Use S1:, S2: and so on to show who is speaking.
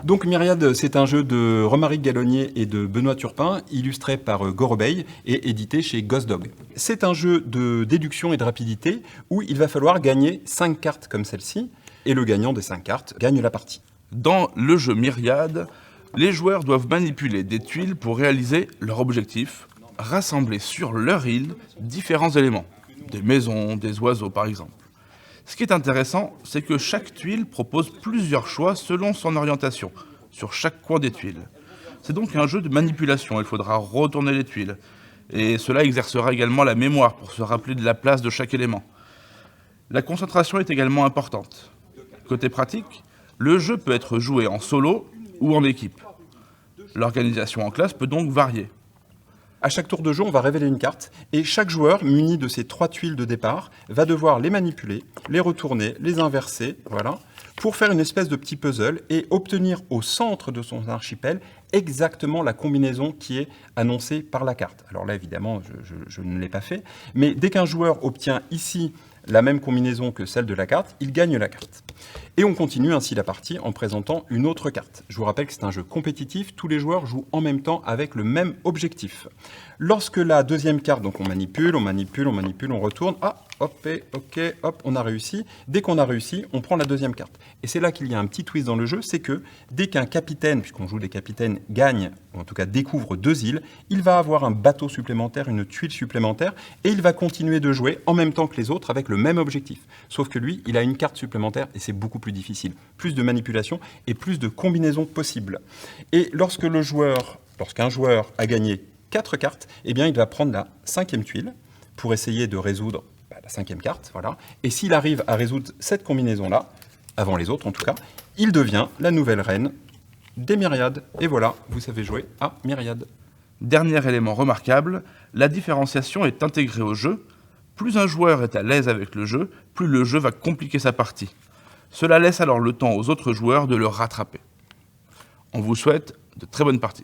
S1: Donc Myriade, c'est un jeu de Romaric Gallonnier et de Benoît Turpin, illustré par Gorobeil et édité chez Ghost Dog. C'est un jeu de déduction et de rapidité où il va falloir gagner 5 cartes comme celle-ci, et le gagnant des 5 cartes gagne la partie.
S2: Dans le jeu Myriade, les joueurs doivent manipuler des tuiles pour réaliser leur objectif, rassembler sur leur île différents éléments, des maisons, des oiseaux par exemple. Ce qui est intéressant, c'est que chaque tuile propose plusieurs choix selon son orientation, sur chaque coin des tuiles. C'est donc un jeu de manipulation, il faudra retourner les tuiles. Et cela exercera également la mémoire pour se rappeler de la place de chaque élément. La concentration est également importante. Côté pratique, le jeu peut être joué en solo ou en équipe. L'organisation en classe peut donc varier.
S1: À chaque tour de jeu, on va révéler une carte et chaque joueur, muni de ces 3 tuiles de départ, va devoir les manipuler, les retourner, les inverser, voilà, pour faire une espèce de petit puzzle et obtenir au centre de son archipel exactement la combinaison qui est annoncée par la carte. Alors là, évidemment, je ne l'ai pas fait, mais dès qu'un joueur obtient ici la même combinaison que celle de la carte, il gagne la carte. Et on continue ainsi la partie en présentant une autre carte. Je vous rappelle que c'est un jeu compétitif, tous les joueurs jouent en même temps avec le même objectif. Lorsque la deuxième carte, donc on manipule, on retourne, ok, hop, on a réussi. Dès qu'on a réussi, on prend la deuxième carte. Et c'est là qu'il y a un petit twist dans le jeu, c'est que dès qu'un capitaine, puisqu'on joue des capitaines, gagne, ou en tout cas découvre 2 îles, il va avoir un bateau supplémentaire, une tuile supplémentaire, et il va continuer de jouer en même temps que les autres avec le même objectif. Sauf que lui, il a une carte supplémentaire et c'est beaucoup plus difficile. Plus de manipulation et plus de combinaisons possibles. Et lorsqu'un joueur a gagné 4 cartes, eh bien il va prendre la 5e tuile pour essayer de résoudre la 5e carte, voilà. Et s'il arrive à résoudre cette combinaison-là, avant les autres en tout cas, il devient la nouvelle reine des Myriades. Et voilà, vous savez jouer à Myriade.
S2: Dernier élément remarquable, la différenciation est intégrée au jeu. Plus un joueur est à l'aise avec le jeu, plus le jeu va compliquer sa partie. Cela laisse alors le temps aux autres joueurs de le rattraper. On vous souhaite de très bonnes parties.